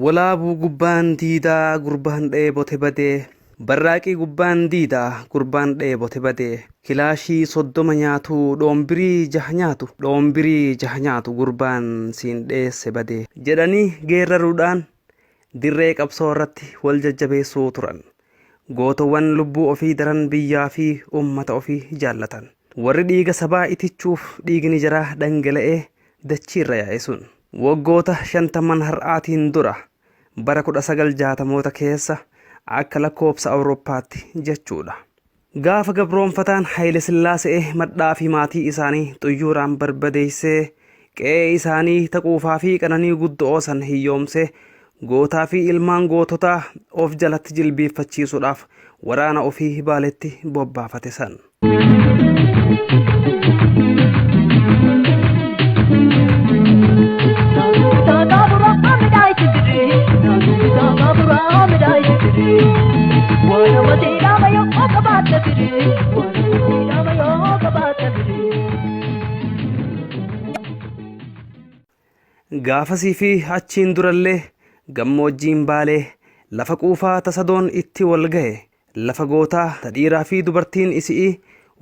walaabuu gubbaan diidaa gurbaan dheebote badee barraaqii gubbaan diidaa gurbaan dheebote badee kilaashii 30 nyaatu dhoombirii 6 nyaatu gurbaan siin dheesse badee jedhanii geeraruudhaan dirree qabsoo irratti wal jajjabeessuu turan. Gootawwan lubbuu ofii daran biyyaa fi ummata ofii jaallatan. Warri dhiiga sabaa itichuuf dhiigni jaraa dhangala'ee dachiirra yaa'e sun waggoota 50 har'aatiin dura bara 1960moota keessa akka lakkoobsa Awurooppaatti jechuudha. Gaafa gabroonfataan Haayile Sillaasee madhaa fi maatii isaanii xuyyuuraan barbadeessee qe'ee isaanii taquufaa fi qananii guddoo san hiyyoomsee gootaa fi ilmaan goototaa of jalatti jilbiiffachiisuudhaaf waraana ofii baaletti bobbaafate san. Gaafasii fi achiin durallee gammoojjiin baalee lafa quufaa tasadoon itti wal ga'e lafa gootaa tadhiiraa fi dubartiin isii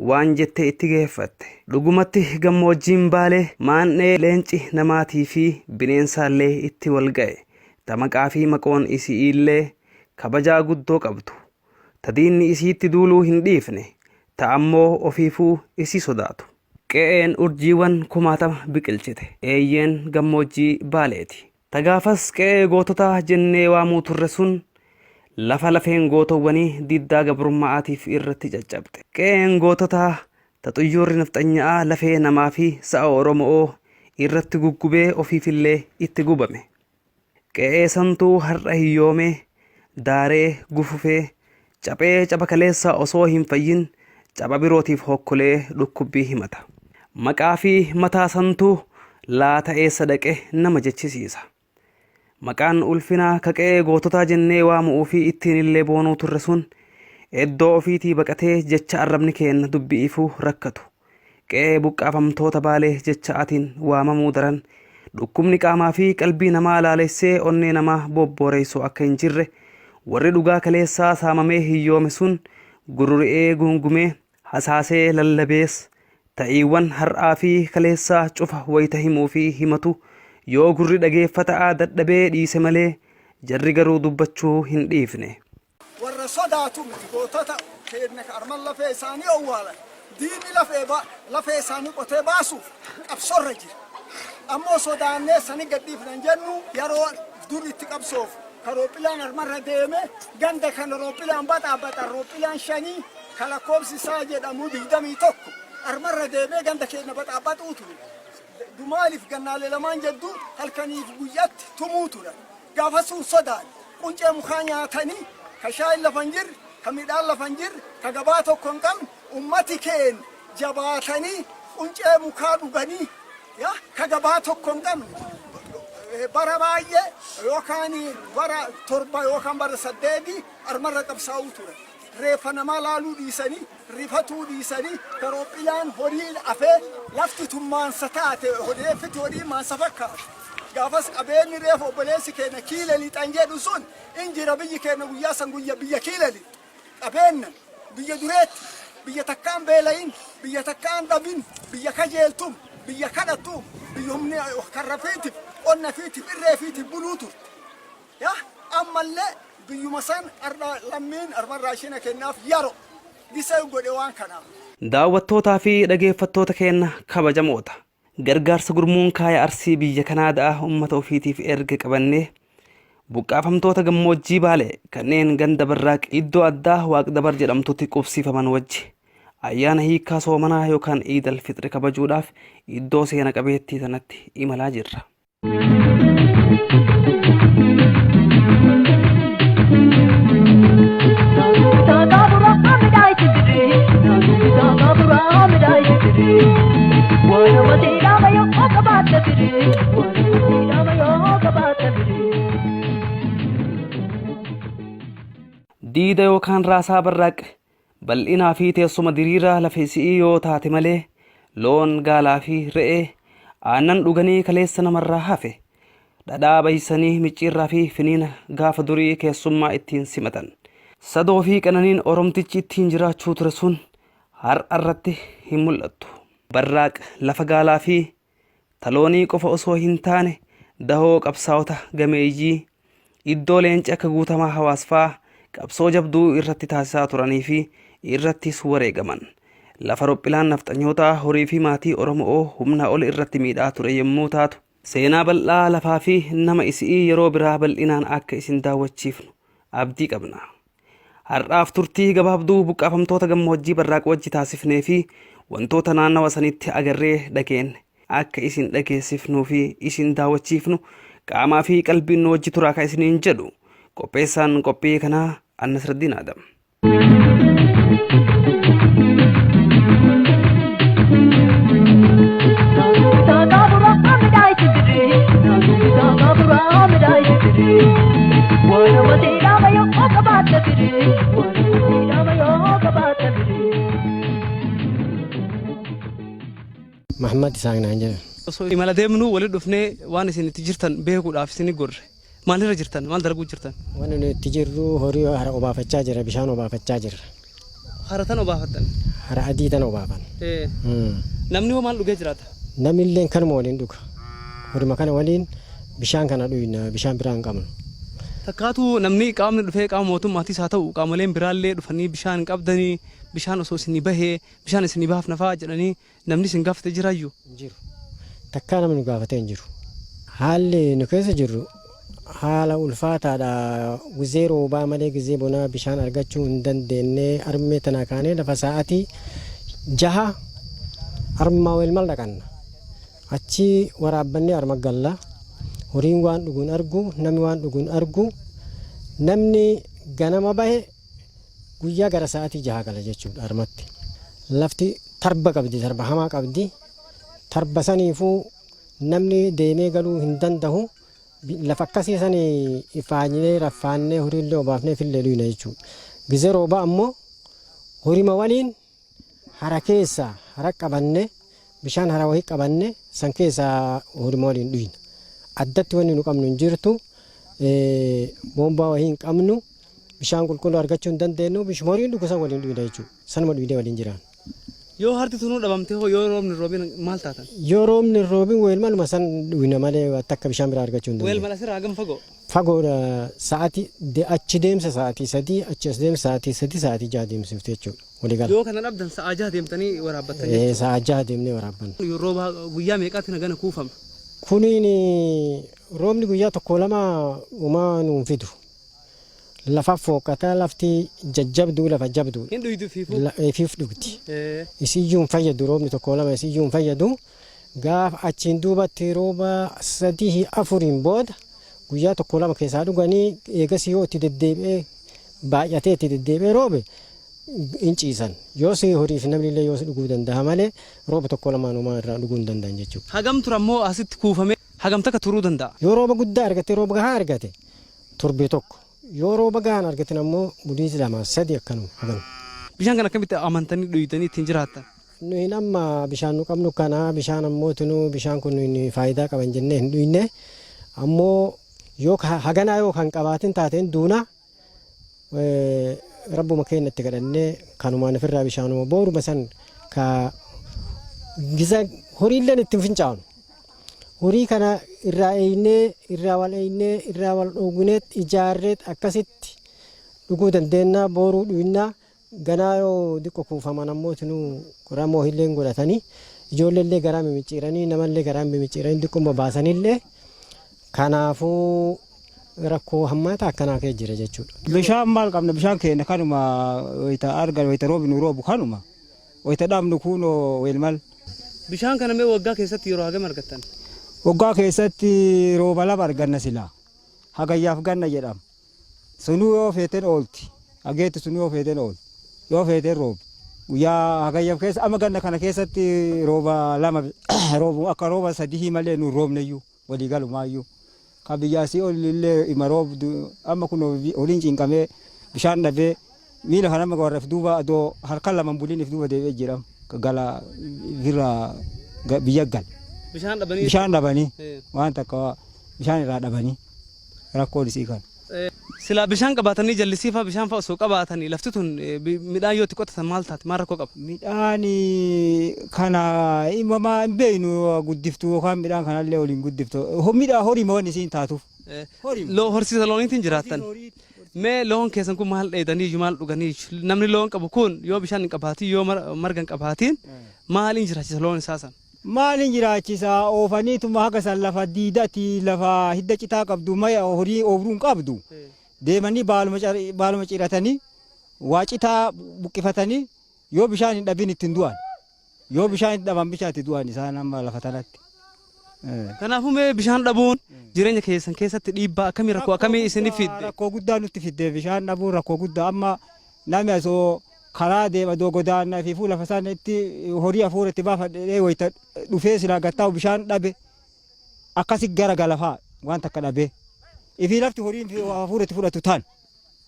waan jettee itti geeffatte. Dhugumatti gammoojjiin baalee maan'ee leenci namaatii fi bineensaallee itti wal ga'e tamaqaa fi maqoon isii illee kabajaa guddoo qabdu. Tadiinni isiitti duuluu hin dhiifne ta'ammoo ofiifuu isii sodaatu. Qe'een urjiiwwan 1000 biqilchite eeyyeen gammoojjii baaleeti. Tagaafas qe'ee goototaa jennee waamuu turre sun lafa lafeen gootowwanii diddaa gabrummaatiif irratti caccabte. Qe'een goototaa xuyyuurri nafxanyaa lafee namaa fi sa'a Oromoo irratti guggubee ofiifillee itti gubame. Qe'ee santuu har'a hiyyoomee daaree gufufee caphee caba kaleessa osoo hin fayyin caba birootiif hokkolee dhukkubbii himata. Maqaa fi mataa santuu laata eessa dhaqe nama jechisiisa. Maqaan ulfinaa kaqee goototaa jennee waamuu fi ittiin illee boonuu turre sun eddoo ofiitii baqatee jecha arrabni keenya dubbi'ifuu rakkatu. Qe'ee buqqaafamtoota baalee jecha atiin waamamuu daran dhukkubni qaamaa fi qalbii namaa laalessee onnee namaa bobboreessu akka hin jirre warri dhugaa kaleessaa saamamee hiyyoome sun gururi'ee gungumee hasaasee lallabees ta'iiwwan har'aa fi kaleessaa cufa wayita himuu fi himatu yoo gurri dhageeffataa dadhabee dhiise malee jarri garuu dubbachuu hin dhiifne. Warra sodaatu gootota keenya arman lafee isaanii owwaalan diinni lafee isaanii qotee baasuuf qabsorra jira. Ammoo sodaannee sani gadhiifnan jennu yeroo dur itti qabsoof karoophilaan armarra deeme ganda kan roophilaan baxaabata roophilaan 5 kalakkoobsi isaa jedhamu 21 armarra deemee ganda keenya baxaabatuutu. Dumaaliif gannaalee lamaan jeddu halkaniif guyyatti tumuu ture. Gaafasuu sodaan quncee mukaa nyaatanii ka shaayii lafan jirre ka midhaan lafan jirre ka gabaa tokko hin qabne ummati keenya jabaatanii quncee mukaa dhuganii ka gabaa tokko hin qabne bara baay'ee yookaan bara 7 yookaan bara 8 armarra qabsaa'uu ture. Reeffa namaa laaluu dhiisanii rifatuu dhiisanii karoophilaan horii afee lafti tummaansa taate reeffiti horii maansa fakkaatu. Gaafas qabeenyi reeffa obboleessi keenya kiila lixan jedhu sun injira biyyi keenya guyyaa san guyya biyya kiila lixu. Qabeenya biyya dureetti biyya takkaan beelayin biyya takkaan dhabin biyya kajeeltum biyya kadhatum biyya humni karrafiitiif qonna fiitiif irree fiitiif buluu turte. Ammallee biyyuma san lammiin armarraashina kennaaf yeroo gisee godhe waan kanaaf. Daawwattootaa fi dhageeffattoota keenya kabajamoota. Gargaarsa gurmuun kaaya Arsii biyya Kanaadaa uummata ofiitiif erga qabannee buqqaafamtoota gammoojjii baalee kanneen ganda barraaq iddoo addaa waaqdabar jedhamtutti qubsiifaman wajji ayyaana hiikaa soomanaa yookaan Iidal Fixri kabajuudhaaf iddoo seena qabeettii sanatti imalaa jirra. Diida yookaan raasaa barraaq bal'inaa fi teessuma diriiraa lafeessii yoo taate malee loon gaalaa fi re'ee aannan dhuganii kaleessa namarraa hafe dhadhaa baysanii micciirraa fi finiina gaafa durii keessummaa ittiin simatan. Sadoo fi qananiin Oromtichi ittiin jiraachuu ture sun har'a irratti hin mul'attu. Barraaq lafa gaalaa fi taloonii qofa osoo hin taane dahoo qabsaa'ota gameeyyii iddoo leenci akka guutamaa hawaasfaa qabsoo jabduu irratti taasisaa turanii fi irrattis wareegaman. Lafa rophilaan nafxanyootaa horii fi maatii Oromoo humna ol irratti miidhaa ture yommuu taatu, seenaa bal'aa lafaa fi nama isii yeroo biraa bal'inaan akka isin daawwachiifnu abdii qabna. Har'aaf turtii gabaabduu buqqaafamtoota gammoojjii Barraaq wajji taasifnee fi wantoota naannawa sanitti agarree dhageen akka isin dhageessifnuu fi isin daawwachiifnu qaamaa fi qalbiin nu wajji turaa kan isiniin jedhu qopheessaan qophii kanaa Annasraddiin Adam. Muhammad Isaaqnaa jedhama. Osoo imala deemnu waliin dhufnee waan isin itti jirtan beekuudhaaf isin gorre. Maalirra jirtan? Maal dalaguu jirtan? Waan nuti itti jirru horii hara obaafachaa jira, bishaan obaafachaa jirra. Hara tan obaafattan? Hara adii tan obaafan. Namni hoo maal dhugee jiraata? Namni illee kanuma waliin dhuga. Horima kana waliin bishaan kana dhuyna, bishaan biraan qabnu. Takkaatu namni qaamni dhufee qaama mootummaatis haa ta'u qaamoleen biraallee dhufanii bishaan qabdanii bishaan osoo isin bahee bishaan isin baafnafaa jedhanii namni isin gaafate jiraayyuu? Jiru. Takkaa namni gaafatee hin jiru. Haalli nu keessa jirru haala ulfaataadha. Gizee roobaa malee gizee bonaa bishaan argachuu hin dandeenye armee tana kaanee lafa sa'aatii 6 armaa wal mal dhaqanna. Achi waraabbannee arma galla. Horiin waan dhuguun argu, namni waan dhuguun argu. Namni ganama bahe guyyaa gara sa'aatii 6 gala jechuudha armatti. Lafti tarba qabdi, tarba hamaa qabdi. Tarba saniifuu namni deemee galuu hin danda'u. Lafa akkasii sanii ifaanyinee raffaannee horiillee obaafnee fillee dhuyna jechuudha. Gizee roobaa ammoo horima waliin hara keessa hara qabanne bishaan hara wahii qabanne san keessa horima waliin dhuyna. Addatti wanni nu qabnu hin jirtu. Boombaa wahii hin qabnu. Bishaan qulqulluu argachuu hin dandeenyu. Bishuma horiin dhugu san waliin dhuyna jechuudha. Sanuma dhuydee waliin jiraan. Yoo harti tunuu dhabamte hoo yoo roobni roobin maal taatan? Yoo roobni roobin weelmaluma san dhuyna malee takka bishaan biraa argachuu hin dandeenyu. Weelmala asirraa hagam fagoo? Fagoodha sa'aatii achi deemsa sa'aatii 3 achi as deemsa sa'aatii 3 sa'aatii 6 deemsifte jechuudha. Walii gala. Yoo kana dhabdan sa'a 6 deemtanii waraabbattan jechuudha. Sa'a 6 deemnee waraabbanna. Yoo rooba guyyaa meeqaatti nagana kuufama? Kuniin roobni guyyaa tokko lama uumaa nuun fidu. Lafa fooqataa lafti jajjabduu lafa jabduu. Hin dhuydu fiifuu? Fiif dhugdi. Isiyyuu hin fayyadu roobni tokko lama isiyyuu hin fayyadu. Gaafa achiin duubatti rooba 3 4 booda guyyaa tokko lama keessaa dhuganii eegas yoo itti deddeebi'ee baay'atee itti deddeebi'ee roobe hin ciisan. Yoo si horiif namni illee yoo dhuguu danda'a malee rooba tokko lamaan uumaa irraa dhuguu hin danda'an jechuudha. Hagam tura ammoo asitti kuufamee hagam takka turuu danda'a? Yoo rooba guddaa argate rooba gahaa argate torbee tokko. Yoo rooba gahaan argatan ammoo budiisi 2 3 akkanuma hagam. Bishaan kana akkamitti amantanii dhuyitanii ittiin jiraattan? Nuyi amma bishaan nu qabnu kana bishaan ammoo tunu bishaan kun faayidaa qaban jennee hin dhuyne ammoo yoo haganaa yoo kan qabaatin taateen duuna rabbuma keenya itti kadhannee kanumaan ofirraa bishaanuma booruma san ka giza horiilleen ittiin fincaanu. Horii kana irraa eeynee irraa wal eeynee irraa wal dhooguneet ijaarreet akkasitti dhuguu dandeenya booruu dhuyinnaa ganaa yoo diqqo kuufaman ammoo tinu ramoo illee godhatanii ijoolleellee garaa mimicciiranii namallee garaa mimicciiranii diqquma baasanillee kanaafuu rakkoo hammaata akkanaa kee jira jechuudha. Bishaan maal qabna bishaan keenya kanuma wayita argan wayita roobni roobu kanuma wayita dhabnu kunoo weelmal. Bishaan kana mee waggaa keessatti yeroo hagam argattan? Waggaa keessatti rooba lama arganna silaa hagayyaaf ganna jedhama. Sunuu yoo feeten oolti hageetti sunuu yoo feeten oolti yoo feeten roobi guyyaa hagayyaaf keessa amma ganna kana keessatti rooba lama roobu akka rooba 3 malee nu roobneyyuu walii galumaayyuu. Kabiyyaasii olillee ima roobdu amma kun oliin cinqamee bishaan dhabee miila kana amma warraaf duuba adoo harka lamaan buliiniif duuba deebi'ee jira gala birraa biyya gal. Bishaan dhabanii waan takka bishaan irraa dhabanii rakkoon isii kan. Silaa bishaan qabaatanii jallisii fa'aa bishaan fa'aa osoo qabaatanii lafti tun midhaan yoo itti qotatan maal taati maal rakkoo qaba? Midhaan kana imamaa hin beeknu guddiftu yookaan midhaan kanallee waliin guddiftu midhaan horii waan isiin taatuuf. Horsiisa looniitiin jiraattan. Mee loon keessan kun maal dheedanii maal dhuganii namni loon qabu kun yoo bishaan hin qabaatiin yoo marga hin qabaatiin maaliin jiraachisa loon isaa san? Maalin jiraachisa oofaniituma haga san lafa diidati lafa hidda citaa qabdu maya horii oobruun qabdu deemanii baaluma ciratanii waa citaa buqqifatanii yoo bishaan hin dhabin ittiin du'an yoo bishaan hin dhaban bishaatti du'an isaan amma lafa tanatti. Kanaafuu mee bishaan dhabuun jireenya keessan keessatti dhiibbaa akkamii rakkoo akkamii isiniif fidde? Rakkoo guddaa nutti fidde bishaan dhabuun rakkoo guddaa amma namni asoo karaa deema dogodaannaa fi fuula fasaan itti horii hafuura itti baafadhee wayita dhufee silaa gattaa'u bishaan dhabe akkasi gara galafaa waan takka dhabe ifii lafti horiin hafuura itti fudhatu taan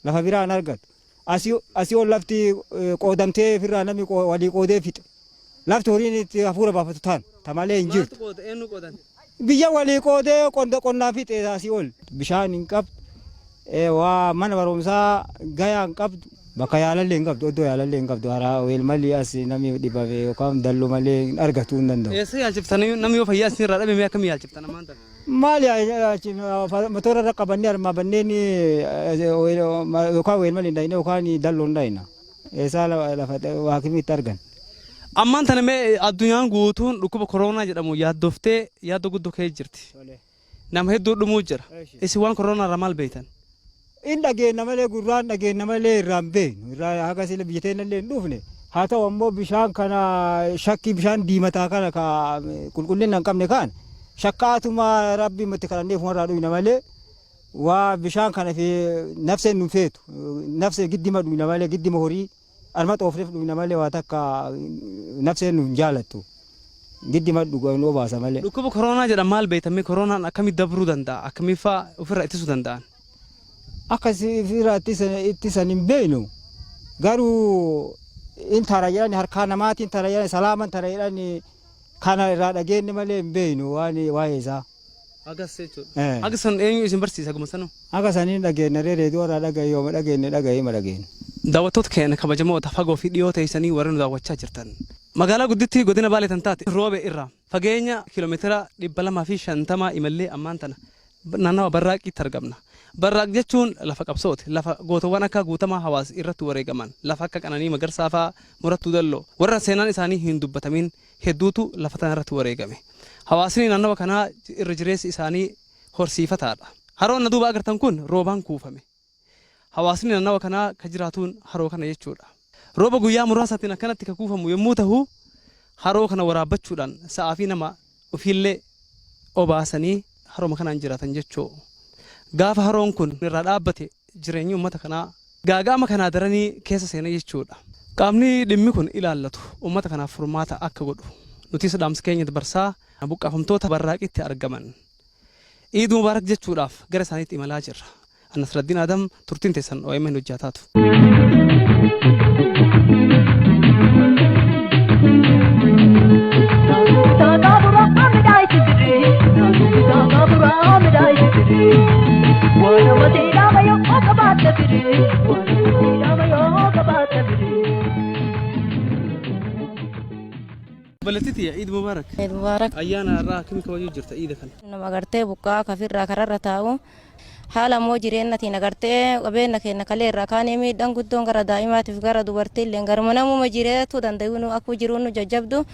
lafa biraan argatu asii ol lafti qoodamtee firraa namni walii qoodee fixe lafti horiin itti hafuura baafatu taan tamalee hin jirtu. Biyya walii qoodee qonnaa fixe asii ol bishaan hin qabdu waa mana barumsaa gayaa hin qabdu. Bakka yaalallee hin qabdu oddoo yaalallee hin qabdu haraa weelmalii as namni dhibame yookaan dalloo malee argatu hin danda'u. Eessa yaalchiftan namni yoo fayyaa isinirraa dhabe mee akkamii yaalchiftan ammaan tana? Maal motora irra qabannee armaa banneen yookaan weelmalii hin dhayine yookaan dalloo hin dhayina. Eessaa lafa haakimiitti argan. Ammaan tana mee addunyaan guutuun dhukkuba koronaa jedhamu yaaddooftee yaaddoo guddoo ka'ee jirti. Nama hedduu dhumuu jira. Isin waan koronaa irraa maal beektan? In dhageenya malee gurraan dhageenya malee irraan beeknu irraa haga sila biyya teenya illee hin dhufne haa ta'u ammoo bishaan kana shakkii bishaan diimataa kana ka qulqullina hin qabne kan shakkaatuma rabbi matti kadhannee fumarraa dhugna malee waa bishaan kana fi nafseen nu feetu nafsee giddima dhugna malee giddima horii arma xoofneef dhugna malee waa takka nafseen nu hin jaalattu giddima dhugan obaasa malee. Dhukkuba koronaa jedhan maal beektamee koronaan akkamitti dabruu danda'a akkamitti fa'aa ofirraa ittisuu danda'an? Akkasii firraa ittisan hin beeknu garuu in tara jedhani harkaa namaatiin tara jedhani salaaman tara jedhani kana irraa dhageenye malee hin beeknu waa'ee isaa. Agas jechuudha. Agasan eenyu isin barsiisa guma sanuu? Agasaniin dhageenya reediyoo irraa dhagaye yooma dhagahee ma dhageenya. Daawwattoota keenya kabajamoota fagoo fi dhiyoo ta'isanii warra nu daawwachaa jirtan. Magaalaa guddittii godina Baalee tan taate roobe irraa fageenya kiiloomeetira 250 imallee ammaan tana naannawa Barraaqiitti argamna. Barraaq jechuun lafa qabsooti lafa gootawwan akka guutamaa hawaasa irratti wareegaman lafa akka Qananii Magarsaa fa'aa Murattuu Dalloo warra seenaan isaanii hin dubbatamin hedduutu lafa tana irratti wareegame. Hawaasni naannawa kanaa irra jireessi isaanii horsiifataadha. Haroon na duuba agartan kun roobaan kuufame. Hawaasni naannawa kanaa ka jiraatuun haroo kana jechuudha. Rooba guyyaa muraasaatiin akkanatti ka kuufamu yommuu ta'u haroo kana waraabbachuudhaan sa'aa fi nama ofiillee obaasanii harooma kanaan jiraatan jechuu. Gaafa haroon kun irraa dhaabbate jireenyi uummata kanaa gaaga'ama kanaa daranii keessa seena jechuudha. Qaamni dhimmi kun ilaallatu uummata kanaaf furmaata akka godhu nuti dhaamsa keenya dabarsaa buqqaafamtoota Barraaqitti argaman. Iid Mubaarak jechuudhaaf gara isaaniitti imalaa jirra. Nasraddiin Adam turtiin teessan OMN hojjaa taatu. Balatiiti Iid Mubaarak. Iid Mubaarak. Ayyaana irraa akkamiin kabajuu jirta Iida kana? Nama gartee buqqaa kafirraa kararra taa'u haala immoo jireenyatiin agartee qabeenya keenya kalee irraa kaanee miidhaan guddoon gara daa'imaatiif gara dubartii illee garuma namuma jireetu danda'u akka jiruun nu jajjabdu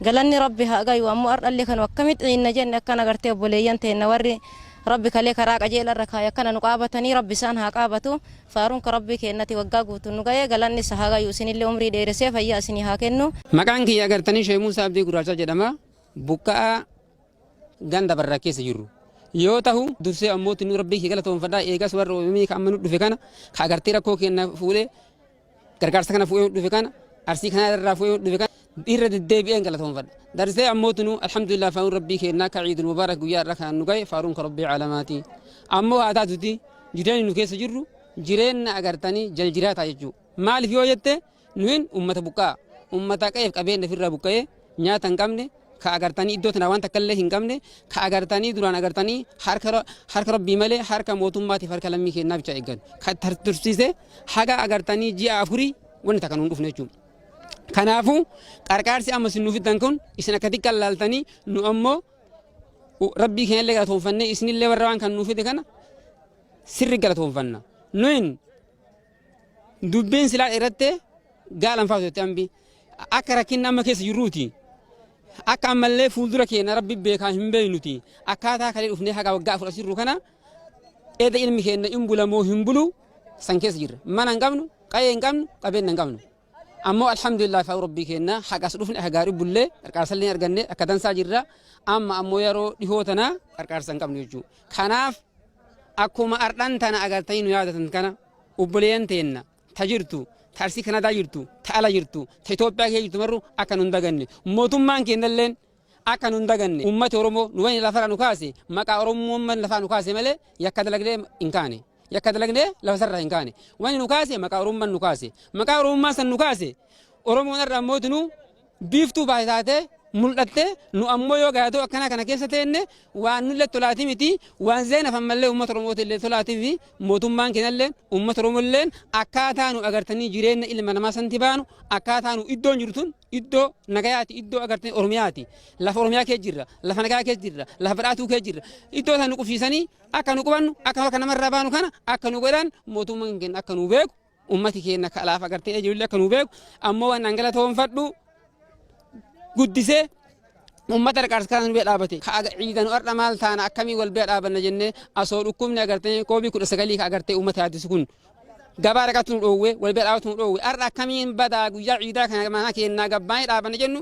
galanni rabbi haa gayu ammoo ardhallee kan akkamitti inni jenne akkana gartee obboleeyyan teenna warri rabbi kalee karaa qajeela irra kaaya akkana nu qaabatanii rabbi isaan haa qaabatu faaruun ka rabbi keenyatti waggaa guutuu nu ga'ee galanni isa haa gayu isinillee umrii dheeresee fayyaa isinii haa kennu. Maqaan kiyya agartanii Sheekh Muusaa Abdii Gurraacha jedhama buqqaa ganda Barraa keessa jirru. Yoo ta'u dursee ammoo tinu rabbii kee galatoonfadhaa eegas warra oomishii kan amma nu dhufe kana ka agartee rakkoo keenya fuudhee gargaarsa kana fuudhee dhufe kana arsii kana irraa fuudhee dhufe kana irra deddeebi'een galatoonfadha. Darsee ammoo tinu alhamdulillah faaruun rabbii keenyaa ka Ciidul Mubaarak guyyaa irraa kan nu ga'e faaruun ka rabbii caalamaati. Ammoo haa taatutti jireenyi nu keessa jirru jireenya agartanii jaljiraataa jechuudha. Maaliif yoo jette nuyin uummata buqqaa uummata qe'eef qabeenya ofirraa buqqa'ee nyaata hin qabne ka agartanii iddoo tana waan takka illee hin qabne ka agartanii duraan agartanii harka rabbii malee harka mootummaatiif harka lammii kennaa bicha eeggan ka tursiise haga agartanii ji'a afurii wanni takka nuun dhufne jechuudha. Kanaafuu qarqaarsi amma isin nuuf fiddan kun isin akka xiqqaan laaltanii nu ammoo rabbii keenya illee galatoonfannee isinillee warra waan kan nuuf fide kana sirri galatoonfanna. Nuyin dubbiin silaa irratti gaalan faatu ambi akka rakkinni amma keessa jirruuti. Akka ammallee fuuldura keenya rabbi beekaa hin beeynuti. Akkaataa kalee dhufnee haga waggaa afur asirru kana eeda ilmi keenya hin bulamoo hin bulu san keessa jirra. Mana hin qabnu, qayee hin qabnu, qabeenya hin qabnu. Ammoo alhamdulillah fa'aa rabbii keenya haqas dhufne hagaarii bullee qarqaarsallee arganne akka dansaa jirra. Amma ammoo yeroo dhihoo tana qarqaarsa hin qabnu jechuudha. Kanaaf akkuma ardhan tana agartanii nu yaadatan kana obboleeyyan teenna tajirtu tarsii Kanadaa jirtu ta'ala jirtu ta Itoophiyaa keessa jirtu marru akka nu hin daganne mootummaan keenyalleen akka nu hin daganne uummati Oromoo nu wayni lafa nu kaase maqaa Oromummaan lafa nu kaase malee yakka dalagnee hin kaane. Yakka dalagnee lafa sarara hin kaane. Wani nu kaase maqaa Oromummaan nu kaase. Maqaa Oromummaa san nu kaase Oromoon irraa mootu biiftuu baay'ataatee mul'atte nu ammoo yoo gaadoo akkana kana keessa teenne waan nulle tolaatii miti waan zeenaf ammallee uummata Oromooti illee tolaatii fi mootummaan keenyallee uummata Oromolleen akkaataa nu agartanii jireenya ilma namaa santi baanu akkaataa nu iddoon jirtun iddoo nagayaati iddoo agartanii Oromiyaati lafa Oromiyaa keessa jirra lafa nagayaa keessa jirra lafa badhaatuu keessa jirra iddoo san nu qufsiisanii akka nu qubannu akka namarraa baanu kana akka nu godhan mootummaan keenya akka nu beeku ummati keenya kalaaf agartee ijoollee akka nu beeku ammoo waan dhangalatoonfadhu guddisee ummata qarqaarsaa nu bee dhaabate ka ciidanu arda maal taana akkamii wal bee dhaabanna jennee asoo dhukkubni agartee koobii 19 ka agartee ummata yaaddisu kun gabaa dhaqatu nu dhoowwe wal bee dhaabatu nu dhoowwe arda akkamiin badaa guyyaa ciidaa kana mana keenyaa gabbaanii dhaabanna jennu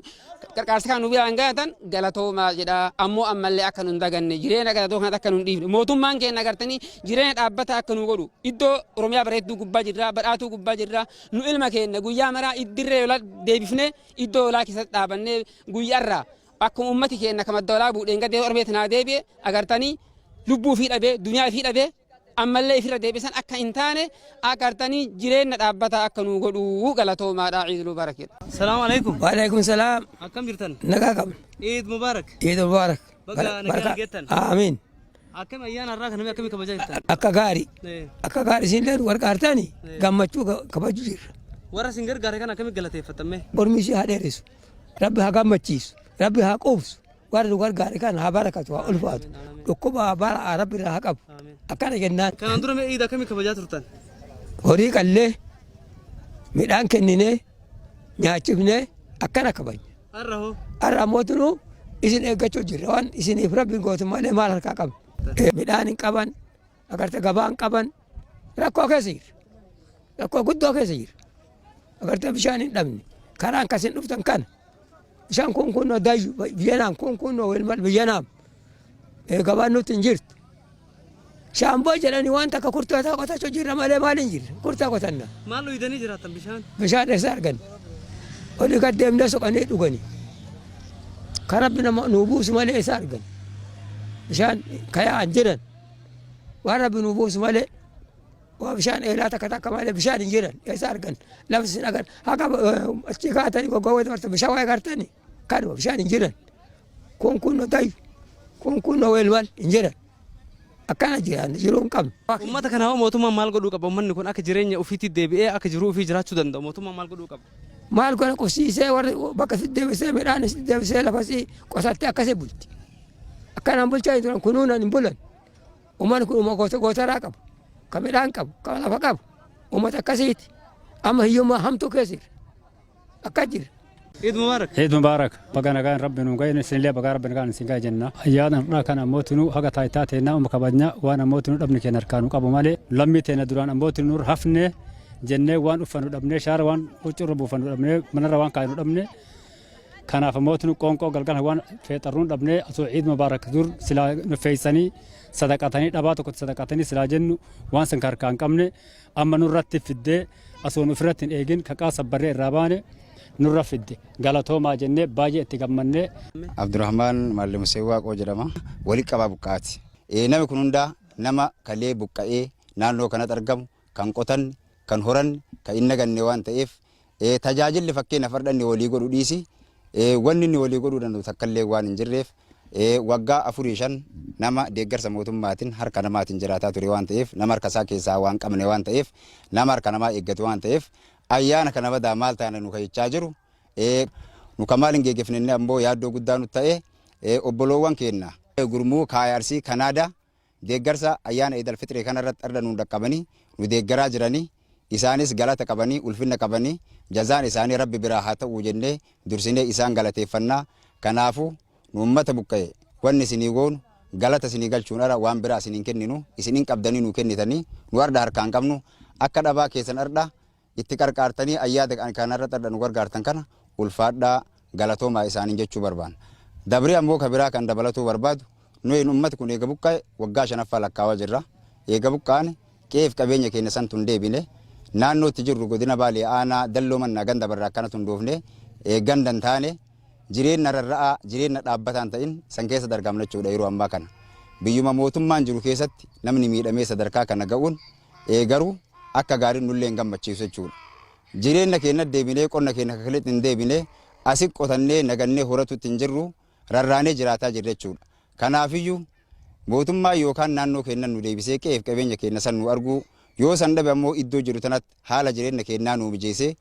qarqaarsa kan nu biraan gaatan galatoomaa jedha ammoo ammallee akka nu hin daganne jireenya galatoo kanatti akka nu hin dhiifne mootummaan keenya agartanii jireenya dhaabbata akka nu godhu iddoo Oromiyaa bareedduu gubbaa jirra badhaatuu gubbaa jirra nu ilma keenya guyyaa maraa iddirree yola deebifne iddoo olaa keessatti dhaabannee guyyaarraa akkuma ummati keenya kama doolaa buudheen gadee Oromiyaa tanaa deebi'e agartanii lubbuu fi dhabee duniyaa fi dhabee ammallee ifirra deebisan akka hin taane agartanii jireenya dhaabbata akka nu godhu galatoomaadha ciidul barakeedha. Salaamu alaikum. Wa alaikum salaam. Akkam jirtan? Nagaa qabna. Eid Mubarak. Eid Mubarak. Baga nagaa geettan. Amiin. Akkam ayyaana irraa kaname akkamii kabajaa jirtan? Akka gaarii. Akka gaarii isinlee warqaartanii gammachuu kabajuu jirra. Warra isin gargaare kana akkamii galateeffattamme? Qormishii haa dheeressu. Rabbi haa gammachiisu. Rabbi haa quubsu. Warra nu gargaare kana haa barakatu haa ulfaatu. Dhukkuba haa bara Rabbi irraa haa qabu. Akkana jennaan. Kanaan dura mee Eid akkamii kabajaa turtan? Horii qallee midhaan kenninee nyaachifnee akkana kabajna. Har'a hoo? Har'a mootunuu isin eeggachuu jirra waan isiniif Rabbiin gootu malee maal harkaa qabna. Midhaan hin qaban agartee gabaa hin qaban rakkoo keessa jirra. Rakkoo guddoo keessa jirra. Agartee bishaan hin dhabne karaan kasin dhuftan kana. Bishaan kun kunnoo dayyu biyyanaan kun kunnoo welmal biyyanaam gabaan nuti hin jirtu. Shaamboo jedhanii waan takka kurtaa qotachuu jirra malee maal hin jirre kurtaa qotanna. Maal dhugdanii jiraatan bishaan? Bishaan eessa argan? Olii gad deemnee soqanii dhuganii. Kan Rabbi nama nuu buusu malee eessa argan? Bishaan kayaa hin jiran. Waan Rabbi nuu buusu malee waa bishaan eelaa takka malee bishaan hin jiran eessa argan? Lafti sin agan haqa achi kaatanii goggowwee dabartan bishaan waa eegartanii kanuma bishaan hin jiran. Kun kunnoo tayyu kun kunnoo welmal hin jiran. Akkana jiraan jiruu hin qabnu. Uummata kanaaf mootummaan maal godhuu qaba? Uummanni kun akka jireenya ofiitti deebi'ee akka jiruu ofii jiraachuu danda'u mootummaan maal godhuu qaba? Maal godha qubsiisee warri bakka sitti deebisee midhaan sitti deebisee lafasii qosattee akkasii bulti. Akkanaan bulchaa hin turan kunuunan hin bulan. Uummanni kun uumma gootaraa qabu. Ka midhaan qabu ka lafa qabu. Uummata akkasiiti. Amma hiyyummaa hamtuu keessa jira. Akka jira. Eid Mubarak. Eid Mubarak. Baga nagaan Rabbi nu gahe isinillee baga Rabbi nagaan isin gahe jenna. Ayyaana kana ammootinuu haga taayitaa teennaa umma kabajna waan ammootinuu dhabni keenya harkaanu qabu malee lammii teenya duraan ammootinuu hafne jennee waan uffannu dhabnee shaara waan huccurra buufannu dhabnee manarra waan kaaynu dhabne kanaaf ammootinuu qoonqoo galgala waan feexarruun dhabnee osoo Eid Mubarak dur silaa nuffeessanii sadaqatanii dhabaa tokkotti sadaqatanii silaa jennu waan san harkaan qabne amma nurratti fiddee osoo nu ofirratti hin eegin kaqaa sabbarree irraa baane nurra fidde galatoomaa jennee baay'ee itti gammannee. Abdurrahmaan Mallimu Seewwaaqoo jedhama. Wali qabaa buqqaati. Namni kun hundaa nama kalee buqqa'ee naannoo kanatti argamu kan qotan kan horan kan inni ganne waan ta'eef tajaajilli fakkeenya fardhanne walii godhu dhiisi wanni inni walii godhuu danda'u takkallee waan hin jirreef waggaa 4-5 nama deeggarsa mootummaatiin harka namaatiin jiraataa ture waan ta'eef nama harka isaa keessaa waan qabne waan ta'eef nama harka namaa eeggatu waan ta'eef ayyaana kana badaa maal taana nu kayyachaa jiru nu kamaal hin geeggeefnenne ammoo yaaddoo guddaa nu ta'e obboloowwan keenya gurmuu KRC Kanaadaa deeggarsa ayyaana Eid al-Fitrii kanarratti arda nu dhaqqabanii nu deeggaraa jiranii isaanis galata qabanii ulfinna qabanii jazaan isaanii rabbi biraa haa ta'u jennee dursinee isaan galateeffannaa kanaafu nu ummata buqqa'e wanni isinii goonu galata isinii galchuun ara waan biraa isiniin kenninu isiniin qabdanii nu kennitanii nu arda harkaan qabnu akka dhabaa keessan arda itti qarqaartanii ayyaana kanarratti arda nu gargaartan kana ulfaadhaa galatoomaa isaaniin jechuu barbaanna. Dabri ammoo kabiraa kan dabalatuu barbaadu nuyi ummati kun eega buqqa'e waggaa 5ffaa lakkaawaa jirra. Eega buqqa'an qe'eef qabeenya keenya san tun deebine naannootti jirru godina Baalee aanaa dalloo mannaa ganda barraa akkana tun doofne gandan taane jireenya rarra'aa jireenya dhaabbataan ta'in san keessa dargamna jechuudha yeroo ammaa kana. Biyyuma mootummaan jiru keessatti namni miidhamee sadarkaa kana ga'uun garuu akka gaariin nullee hin gammachiisu jechuudha. Jireenya keenya deebinee qonna keenya kakaleetti hin deebinee asii qotannee nagannee horatutti hin jirru rarraanee jiraataa jirra jechuudha. Kanaafiyyuu mootummaa yookaan naannoo keenya nu deebisee qe'eef qabeenya keenya san nu argu yoo san dhabe ammoo iddoo jiru tanatti haala jireenya keenyaa nu mijeessee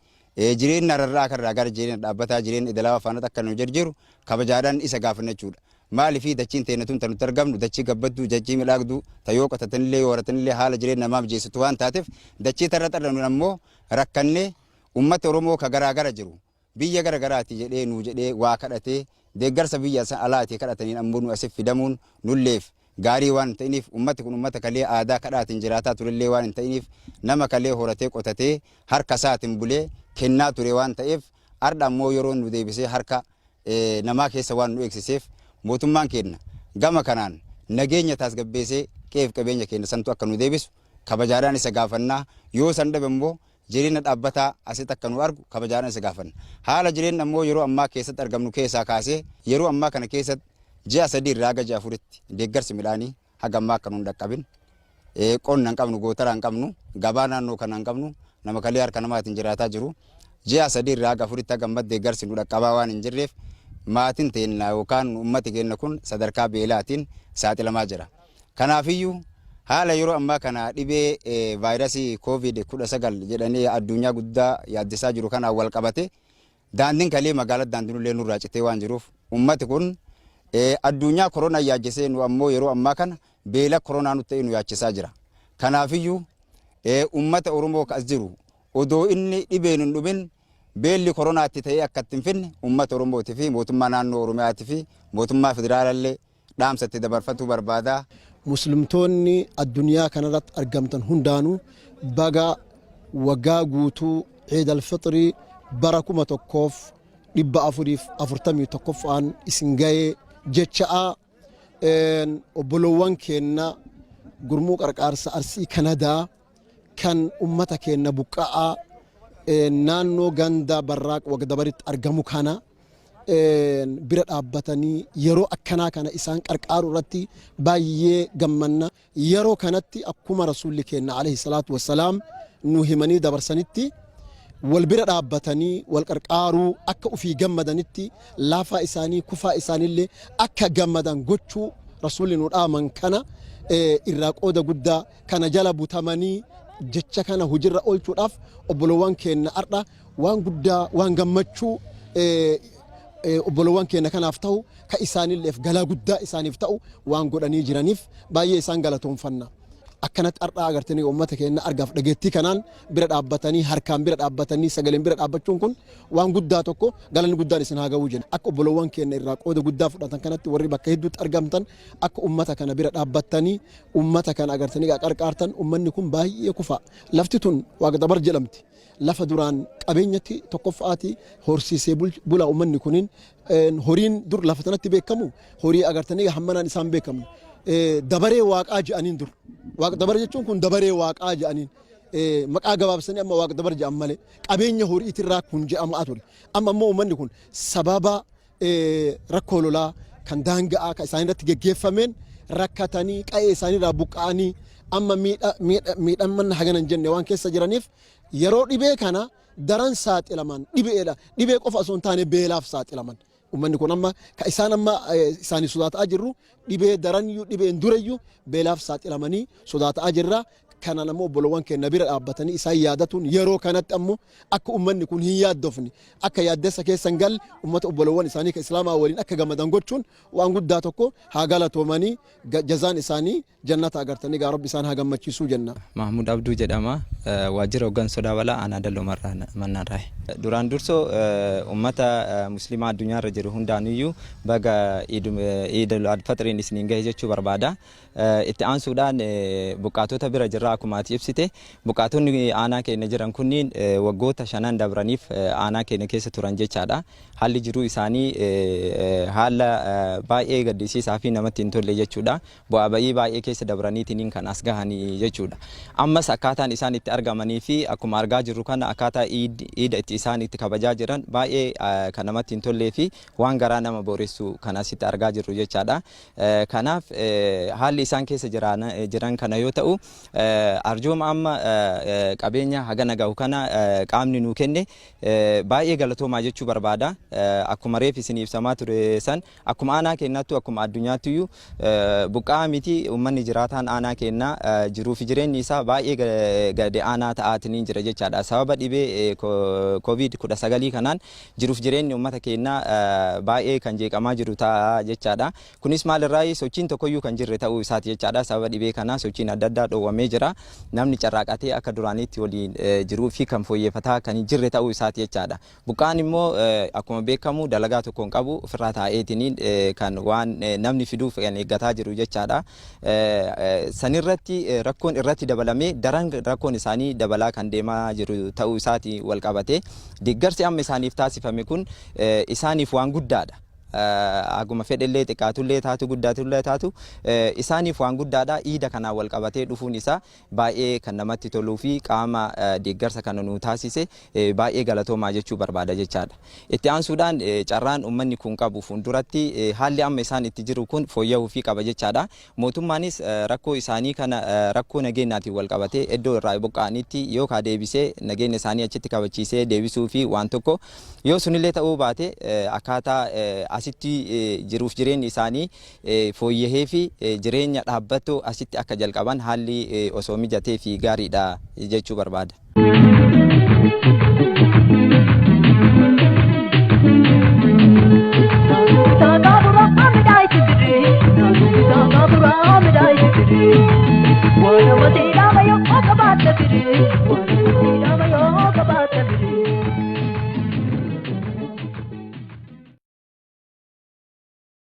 jireenya rarraa kanarraa gara jireenya dhaabbataa jireenya idilaa faanatti akka nu jijjiiru kabajaadhaan isa gaafanna jechuudha. Maaliifii dachiin teenya tun nuti argamnu dachii gabbaddu dachii midhaagdu yoo qotatanillee yoo horatanillee haala jireenya namaa mijeessitu waan taateef dachii tarra xarranu ammoo rakkannee uummata Oromoo ka garaagara jiru biyya garaagaraati jedhee nu jedhee waa kadhatee deeggarsa biyya alaatii kadhataniin ammoo nu asif fidamuun nulleef gaarii waan ta'iniif ummati kun ummata kalee aadaa kadhaatiin jiraataa turellee waan hin ta'iniif nama kalee horatee qotatee harka isaatiin bulee kennaa ture waan ta'eef arda ammoo yeroo nu deebisee harka namaa keessa waan nu eegsiseef mootummaan keenya gama kanaan nageenya tasgabbeessee qe'eef qabeenya keenya santu akka nu deebisu kabajaadhaan isa gaafannaa yoo san dhabe immoo jireenya dhaabbataa asitti akka nu argu kabajaadhaan isa gaafanna. Haala jireenya ammoo yeroo ammaa keessatti argamnu keessaa kaasee yeroo ammaa kana keessatti ji'a 3 irraa haga ji'a 4tti deeggarsi midhaanii haga ammaa akka nu hin dhaqqabin qonna hin qabnu gootara hin qabnu gabaa naannoo kana hin qabnu nama kalee harka namaatiin jiraataa jiru ji'a 3 irraa haga 4tti haga ammaa deeggarsi nu dhaqqabaa waan hin jirreef maatiin teenya yookaan ummati keenya kun sadarkaa beelaatiin saaxilamaa jira. Kanaafiyyuu haala yeroo ammaa kana dhibee vaayirasii COVID-19 jedhanii addunyaa guddaa yaaddisaa jiru kanaan wal qabate daandiin kalee magaalaa daandiinullee nurraa citee waan jiruuf ummati kun addunyaa koronaa yaachisee nu ammoo yeroo ammaa kana beela koronaa nu ta'e nu yaachisaa jira. Kanaafiyyuu ummata Oromoo kas jiru odoo inni dhibeen hin dhumin beelli koronaatti ta'ee akka ittiin finne ummata Oromootii fi mootummaa naannoo Oromiyaatii fi mootummaa federaalaallee dhaamsatti dabarfachuu barbaada. Muslimtoonni addunyaa kanarratti argamtan hundaanuu baga waggaa guutuu Eid al-Fitrii bara 1441 isin ga'ee jecha'a obboloowwan keenya gurmuu qarqaarsa Arsii Kanadaa kan ummata keenya buqqa'aa naannoo ganda barraaq wagdabaritti argamu kana bira dhaabbatanii yeroo akkanaa kana isaan qarqaaru irratti baay'ee gammanna. Yeroo kanatti akkuma rasuulli keenya alayhi salaatu wassalaam nu himanii dabarsanitti wal bira dhaabbatanii wal qarqaaruu akka ufii gammadanitti laafaa isaanii kufaa isaaniillee akka gammadan gochuu rasuulli nu dhaaman kana irraa qooda guddaa kana jala butamanii jecha kana hujirra oolchuudhaaf obboloowwan keenya ardha waan guddaa waan gammachuu obboloowwan keenya kanaaf ta'u ka isaaniilleef galaa guddaa isaaniif ta'u waan godhanii jiraniif baay'ee isaan galatoomfanna. Akkanatti ardhaa agartanii uummata keenya argaaf dhageettii kanaan bira dhaabbatanii harkaan bira dhaabbatanii sagaleen bira dhaabbachuun kun waan guddaa tokko galanni guddaan isin haa ga'uu jenna. Akka obboloowwan keenya irraa qooda guddaa fudhatan kanatti warri bakka hedduutti argamtan akka uummata kana bira dhaabbattanii uummata kana agartanii qarqaartan uummanni kun baay'ee kufa. Lafti tun Waaqdabar jedhamti. Lafa duraan qabeenyatti tokkoffaati horsiisee bula uummanni kuniin horiin dur lafa tanatti beekamu horii agartanii hammanaan isaan beekamu. Dabaree waaqaa jedhaniin dur Waaqdabar jechuun kun dabaree waaqaa jedhaniin maqaa gabaabsanii amma Waaqdabar jedhan malee qabeenya horiitirraa kun jedhamaa ture. Amma immoo uummanni kun sababa rakkoo lolaa kan daanga'aa kan isaan irratti geggeeffameen rakkatanii qa'ee isaaniirraa buqqa'anii amma miidhaman haganan jenne waan keessa jiraniif yeroo dhibee kana daran saaxilaman dhibee qofa osoo hin taane beelaaf saaxilaman. Uummanni kun amma ka isaan amma isaanii sodaataa jirru dhibee daraniyyuu dhibeen durayyuu beelaaf saaxilamanii sodaataa jirra. Kana namoo obboloowwan keenya bira dhaabbatanii isaan yaadatuun yeroo kanatti ammoo akka uummanni kun hin yaaddofne akka yaaddessa keessan gal uummata obboloowwan isaanii ka islaamaa waliin akka gammadan gochuun waan guddaa tokko haa galatoomanii jazaan isaanii jannata agartanii gaa rabbi isaan haa gammachiisuu jenna. Mahmud Abduu jedhama waajjira hoggansa sodaa balaa aanaa dalloo mannaarraa. Duraan dursoo uummata musliimaa addunyaarra jiru hundaanuyyuu baga Iidul Adfaaxiriin isiniin gahe jechuu barbaada. Itti aansuudhaan buqqaatota bira jirra akkuma ati ibsite buqqaatonni aanaa keenya jiran kunniin waggoota 5 dabraniif aanaa keenya keessa turan jechaadha. Haalli jiruu isaanii haala baay'ee gaddisiisaa fi namatti hin tolle jechuudha. Bu'aa ba'ii baay'ee keessa dabraniitiin kan as gahanii jechuudha. Ammas akkaataan isaan itti argamanii fi akkuma argaa jirru kana akkaataa iida itti isaan itti kabajaa jiran baay'ee kan namatti hin tollee fi waan garaa nama booressu kan asitti argaa jirru jechaadha. Kanaaf haalli isaan keessa jiran kana yoo ta'u arjooma amma qabeenya hagana gahu kana qaamni nuu kenne baay'ee galatoomaa jechuu barbaada. Akkuma reef isin ibsamaa ture san akkuma aanaa keenyaattu akkuma addunyaattiyyuu buqqaa miti uummanni jiraataan aanaa keenyaa jiruu fi jireenyi isaa baay'ee gadi aanaa ta'aatiin jira jechaadha. Sababa dhibee COVID-19 kanaan jiruu fi jireenyi uummata keenyaa baay'ee kan jeeqamaa jiru ta'a jechaadha. Kunis maalirraa sochiin tokkoyyuu kan jirre ta'uu isaati jechaadha. Sababa dhibee kanaa sochiin adda addaa dhoowwamee jira. Namni carraaqatee akka duraaniitti waliin jiruu fi kan fooyyeffataa kan jirre ta'uu isaati jechaadha. Buqqaan immoo akkuma beekamu dalagaa tokko hin qabu ofirraa taa'eetiin kan waan namni fiduuf kan eeggataa jiru jechaadha. Sanirratti rakkoon irratti dabalamee daran rakkoon isaanii dabalaa kan deemaa jiru ta'uu isaati wal qabate. Deeggarsi amma isaaniif taasifame kun isaaniif waan guddaadha. Aguma fedhellee xiqqaatullee taatu guddaatullee taatu isaaniif waan guddaadha. Iida kanaan wal qabatee dhufuun isaa baay'ee kan namatti toluu fi qaama deeggarsa kana nu taasise baay'ee galatoomaa jechuu barbaada jechaadha. Itti aansuudhaan carraan uummanni kun qabu fuulduratti haalli amma isaan itti jiru kun fooyya'uu fi qaba jechaadha. Mootummaanis rakkoo isaanii kana rakkoo nageenyaatiin wal qabatee iddoo irraa buqqa'anitti yookaan deebisee nageenya isaanii achitti kabachiisee deebisuu fi waan tokko yoo sunillee ta'uu baate akkaataa asitti jiruuf jireenyi isaanii fooyyahee fi jireenya dhaabbatoo asitti akka jalqaban haalli osoo mijatee fi gaariidha jechuu barbaada. What